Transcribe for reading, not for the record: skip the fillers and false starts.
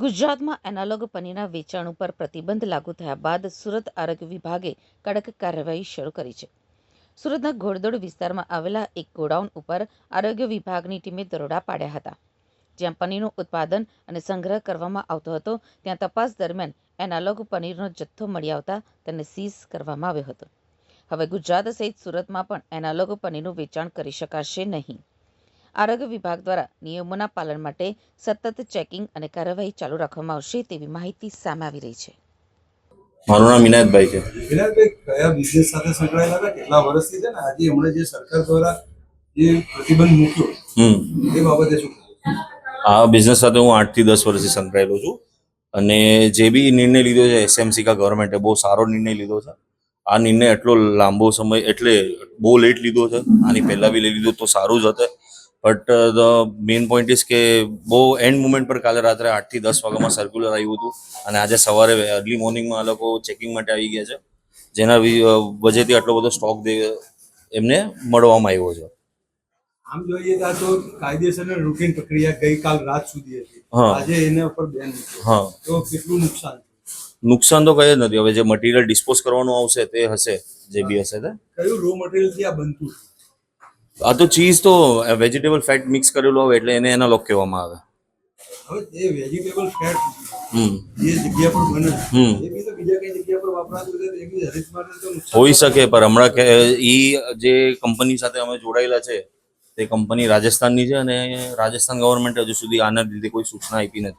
ગુજરાતમાં એનાલોગ પનીરના વેચાણ ઉપર પ્રતિબંધ લાગુ થયા બાદ સુરત આરોગ્ય વિભાગે કડક કાર્યવાહી શરૂ કરી છે. સુરતના ઘોડદોડ વિસ્તારમાં આવેલા એક ગોડાઉન ઉપર આરોગ્ય વિભાગની ટીમે દરોડા પાડ્યા હતા. જ્યાં પનીરનું ઉત્પાદન અને સંગ્રહ કરવામાં આવતો હતો, ત્યાં તપાસ દરમિયાન એનાલોગ પનીરનો જથ્થો મળી આવતા તેને સીઝ કરવામાં આવ્યો હતો. હવે ગુજરાત સહિત સુરતમાં પણ એનાલોગ પનીરનું વેચાણ કરી શકાશે નહીં. આરોગ્ય વિભાગ દ્વારા નિયમોના પાલન માટે સતત ચેકિંગ અને કાર્યવાહી ચાલુ રાખવામાં આવશે તેવી માહિતી સામે આવી રહી છે. મારું નામ વિનાયતભાઈ છે. વિનાયતભાઈ, કયા બિઝનેસ સાથે સંકળાયેલા હતા, કેટલા વર્ષથી છે ને આજે હમણાં જે સરકાર દ્વારા જે પ્રતિબંધ મૂક્યો એ બાબતે શું? આ બિઝનેસ સાથે હું 8 થી 10 વર્ષથી સંકળાયેલો છું અને જે બી નિર્ણય લીધો છે એસએમસી કા ગવર્મેન્ટે બહુ સારો નિર્ણય લીધો છે. આ નિર્ણય એટલો લાંબો સમય એટલે બહુ લેટ લીધો છે. આની પહેલા બી લઈ લીધો તો સારું જ હતું. But the main point is કે બહુ એન્ડ મુમેન્ટ પર કાલે રાત્રે 8 થી 10 વાગ્યામાં સર્ક્યુલર આવ્યું હતું અને આજે સવારે અર્લી મોર્નિંગમાં આ લોકો ચેકિંગ માટે આવી ગયા છે, જેના વજહથી આટલો બધો સ્ટોક એમને મળવામાં આવ્યો છે. આમ જોઈએ તો કાયદેસર રૂટીન પ્રક્રિયા ગઈકાલ રાત સુધી હતી, આજે એના ઉપર બેન મૂક્યો, તો કેટલું નુકસાન? નુકસાન તો કઈ જ નથી. હવે જે મટીરિયલ ડિસ્પોઝ કરવાનું આવશે તે હશે, જે બી હશે તે. કયું રો મટીરિયલથી આ બનતું? આ તો ચીઝ તો વેજીટેબલ ફેટ મિક્સ કરેલું આવે એટલે એને એનાલોગ કહેવામાં આવે. હવે એ વેજીટેબલ ફેટ જે જગ્યા પર બને એ બી તો બીજા કઈ જગ્યા પર વપરાતું હોય તો એ બી હેલ્થ માટે તો નુકસાન હોઈ શકે, પણ હમણાં જે કંપની સાથે અમે જોડાયેલા છે તે કંપની રાજસ્થાનની છે અને રાજસ્થાન ગવર્મેન્ટ હજુ સુધી આના લીધે કોઈ સૂચના આપી નથી.